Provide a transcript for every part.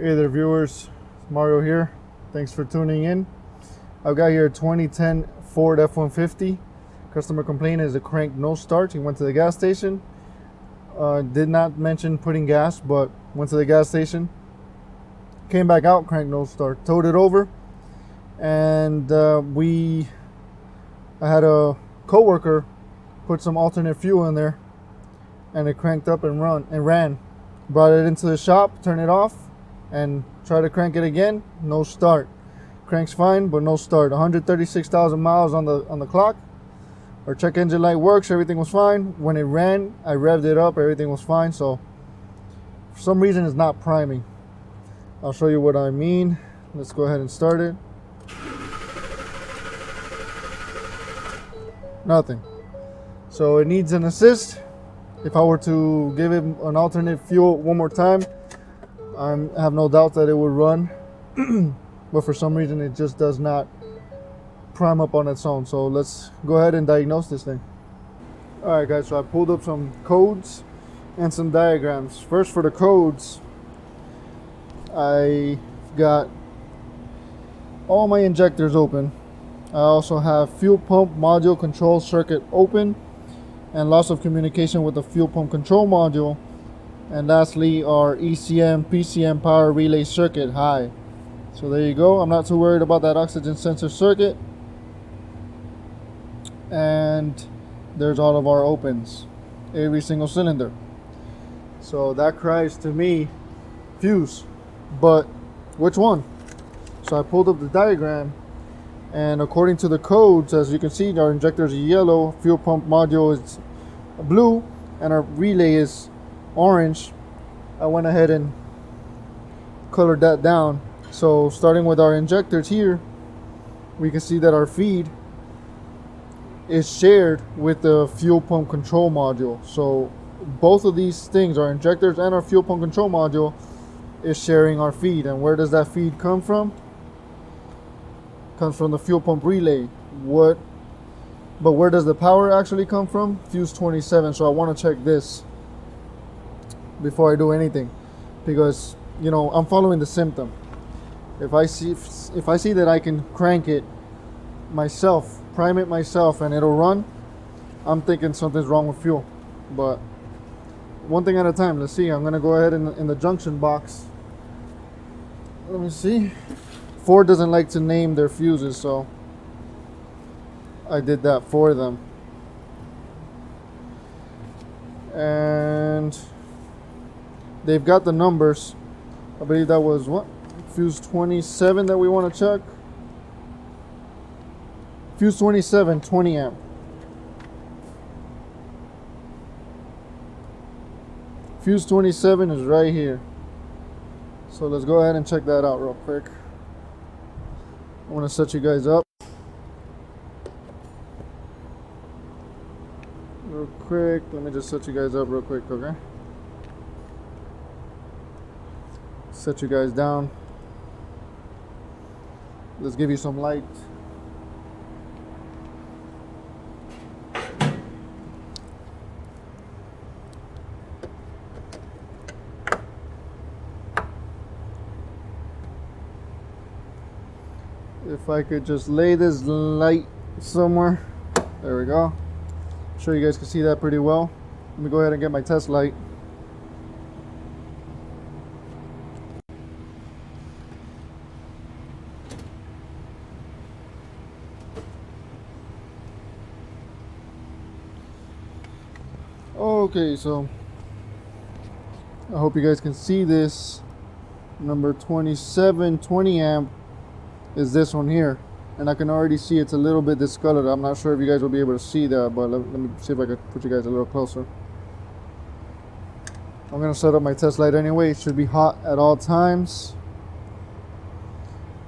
Hey there viewers, Mario here. Thanks for tuning in. I've got here a 2010 Ford F-150. Customer complaint is the crank no start. He went to the gas station. Did not mention putting gas, but went to the gas station. Came back out, crank no start. Towed it over, and I had a coworker put some alternate fuel in there, and it cranked up and ran. Brought it into the shop, turned it off, and try to crank it again, no start. Cranks fine, but no start. 136,000 miles on the clock. Our check engine light works, everything was fine. When it ran, I revved it up, everything was fine. So for some reason it's not priming. I'll show you what I mean. Let's go ahead and start it. Nothing. So it needs an assist. If I were to give it an alternate fuel one more time, I have no doubt that it would run. But for some reason it just does not prime up on its own. So let's go ahead and diagnose this thing. Alright guys, so I pulled up some codes and some diagrams. First, for the codes, I got all my injectors open. I also have fuel pump module control circuit open, and loss of communication with the fuel pump control module. And lastly, our ECM PCM power relay circuit high. So there you go. I'm not too worried about that oxygen sensor circuit. And there's all of our opens, every single cylinder. So that cries to me fuse, but which one? So I pulled up the diagram, and according to the codes, as you can see, our injector is yellow, fuel pump module is blue, and our relay is orange. I went ahead and colored that down. So starting with our injectors here, we can see that our feed is shared with the fuel pump control module. So both of these things, our injectors and our fuel pump control module, is sharing our feed. And where does that feed come from? Comes from the fuel pump relay. But where does the power actually come from? Fuse 27. So I want to check this before I do anything, because you know I'm following the symptom. If I see that I can crank it myself, prime it myself, and it'll run, I'm thinking something's wrong with fuel. But one thing at a time. Let's see. I'm gonna go ahead in the junction box. Let me see. Ford doesn't like to name their fuses, so I did that for them. And they've got the numbers. I believe that was what? Fuse 27 that we want to check. Fuse 27, 20 amp. Fuse 27 is right here. So let's go ahead and check that out real quick. I want to set you guys up real quick. Let me just set you guys up real quick, okay? Set you guys down. Let's give you some light. If I could just lay this light somewhere. There we go. I'm sure you guys can see that pretty well. Let me go ahead and get my test light. Okay, so I hope you guys can see this. Number 27, 20 amp is this one here, and I can already see it's a little bit discolored. I'm not sure if you guys will be able to see that, but let me see if I can put you guys a little closer. I'm gonna set up my test light anyway. It should be hot at all times.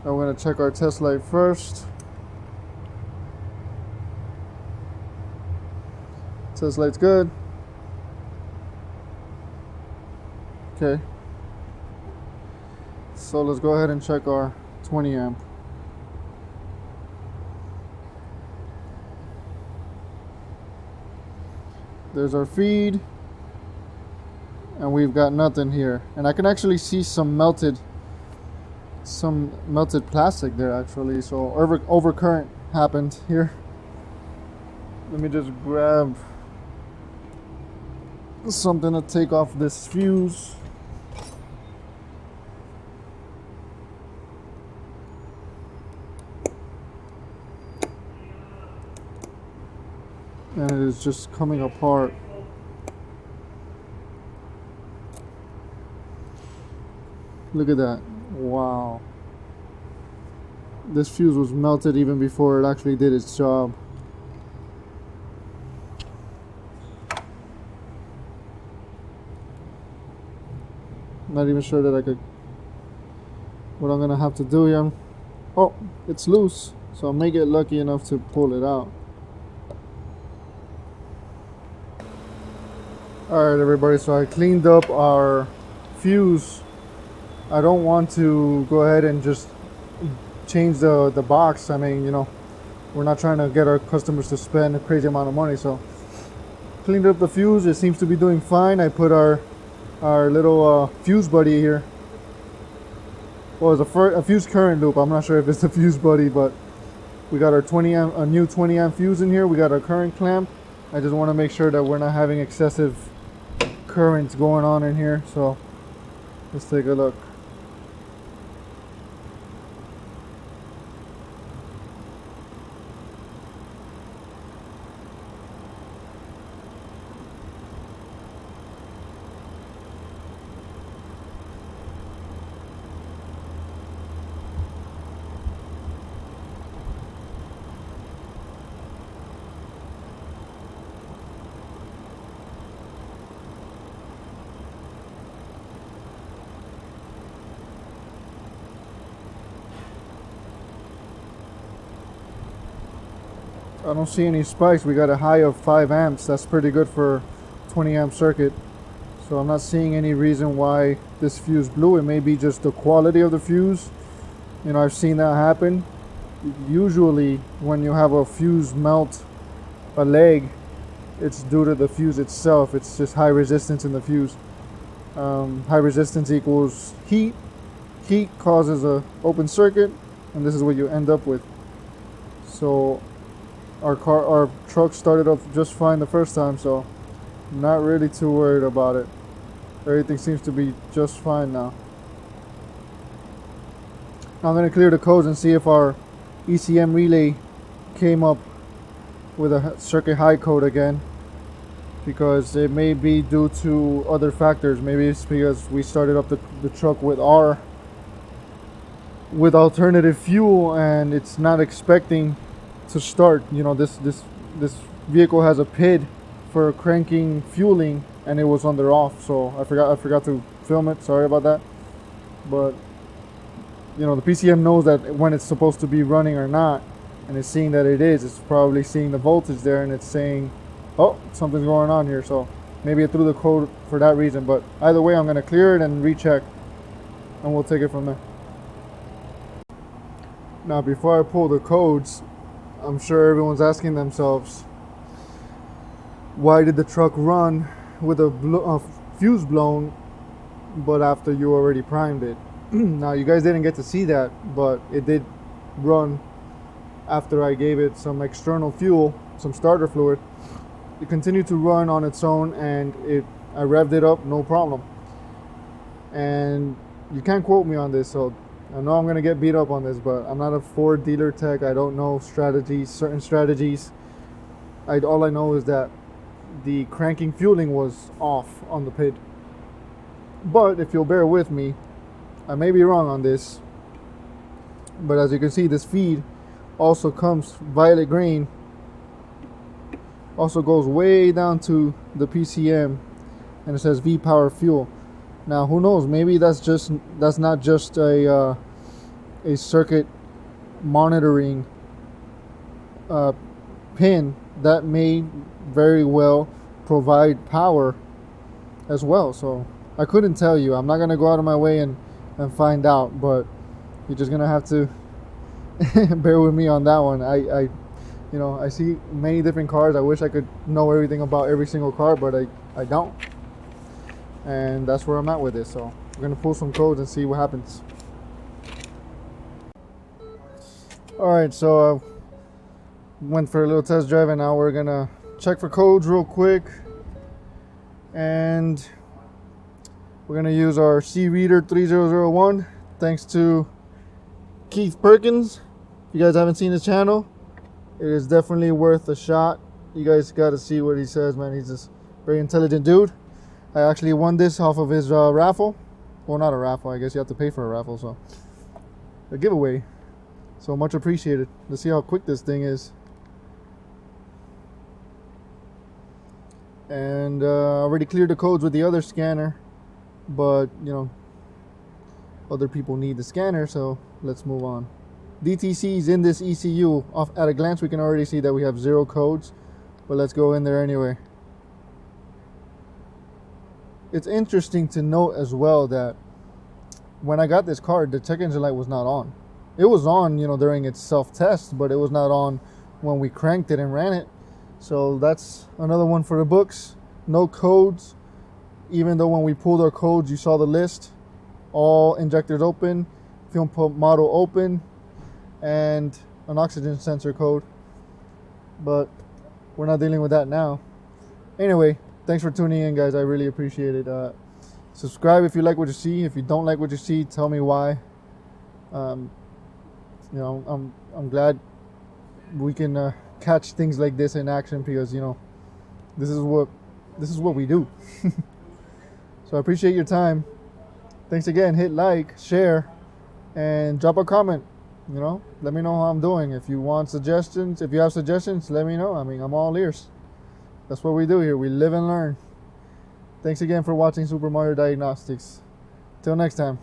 I'm gonna check our test light first. Test light's good. Okay, so let's go ahead and check our 20 amp. There's our feed, and we've got nothing here. And I can actually see some melted some melted plastic there actually, so overcurrent happened here. Let me just grab something to take off this fuse. And it is just coming apart. Look at that. Wow. This fuse was melted even before it actually did its job. Not even sure that I could. What I'm gonna have to do here. Oh, it's loose, so I may get lucky enough to pull it out. Alright everybody, so I cleaned up our fuse. I don't want to go ahead and just change the box. I mean, you know, we're not trying to get our customers to spend a crazy amount of money. So cleaned up the fuse. It seems to be doing fine. I put our little fuse buddy here. Well, it's a fuse current loop. I'm not sure if it's a fuse buddy, but we got our a new 20 amp fuse in here. We got our current clamp. I just want to make sure that we're not having excessive currents going on in here. So let's take a look. I don't see any spikes. We got a high of 5 amps. That's pretty good for 20 amp circuit. So I'm not seeing any reason why this fuse blew. It may be just the quality of the fuse. You know, I've seen that happen. Usually when you have a fuse melt a leg, it's due to the fuse itself. It's just high resistance in the fuse. High resistance equals heat. Heat causes a open circuit, and this is what you end up with. So our truck started up just fine the first time, so I'm not really too worried about it. Everything seems to be just fine now. Now I'm going to clear the codes and see if our ECM relay came up with a circuit high code again, because it may be due to other factors. Maybe it's because we started up the truck with alternative fuel and it's not expecting to start. You know, this vehicle has a PID for cranking fueling, and it was under off, so I forgot to film it. Sorry about that. But you know, the PCM knows that when it's supposed to be running or not, and it's seeing that it is. It's probably seeing the voltage there, and it's saying, oh, something's going on here. So maybe it threw the code for that reason. But either way, I'm going to clear it and recheck, and we'll take it from there. Now, before I pull the codes, I'm sure everyone's asking themselves, why did the truck run with a fuse blown, but after you already primed it? Now, you guys didn't get to see that, but it did run after I gave it some external fuel, some starter fluid. It continued to run on its own, and I revved it up, no problem. And you can't quote me on this, so I know I'm gonna get beat up on this, but I'm not a Ford dealer tech. I don't know certain strategies. All I know is that the cranking fueling was off on the PID. But if you'll bear with me, I may be wrong on this, but as you can see, this feed also comes violet green, also goes way down to the PCM, and it says V power fuel. Now, who knows? Maybe that's not just a circuit monitoring pin. That may very well provide power as well. So I couldn't tell you. I'm not gonna go out of my way and find out, but you're just gonna have to bear with me on that one. I see many different cars. I wish I could know everything about every single car, but I don't. And that's where I'm at with this. So we're gonna pull some codes and see what happens. All right, so went for a little test drive, and now we're gonna check for codes real quick, and we're gonna use our C Reader 3001. Thanks to Keith Perkins. If you guys haven't seen his channel, it is definitely worth a shot. You guys got to see what he says, man. He's just very intelligent dude. I actually won this off of his raffle. Well, not a raffle. I guess you have to pay for a raffle, so a giveaway. So much appreciated. Let's see how quick this thing is. And already cleared the codes with the other scanner, but you know, other people need the scanner, so let's move on. DTC's in this ECU. Off at a glance, we can already see that we have 0 codes, but let's go in there anyway. It's interesting to note as well that when I got this car, the check engine light was not on. It was on, you know, during its self-test, but it was not on when we cranked it and ran it. So that's another one for the books. No codes, even though when we pulled our codes, you saw the list. All injectors open, fuel pump model open, and an oxygen sensor code. But we're not dealing with that now. Anyway, thanks for tuning in, guys. I really appreciate it. Subscribe if you like what you see. If you don't like what you see, tell me why. You know, I'm glad we can catch things like this in action, because you know, this is what we do. So I appreciate your time. Thanks again. Hit like, share, and drop a comment. You know, let me know how I'm doing. If you want suggestions, if you have suggestions, let me know. I mean, I'm all ears. That's what we do here. We live and learn. Thanks again for watching Super Mario Diagnostics. Till next time.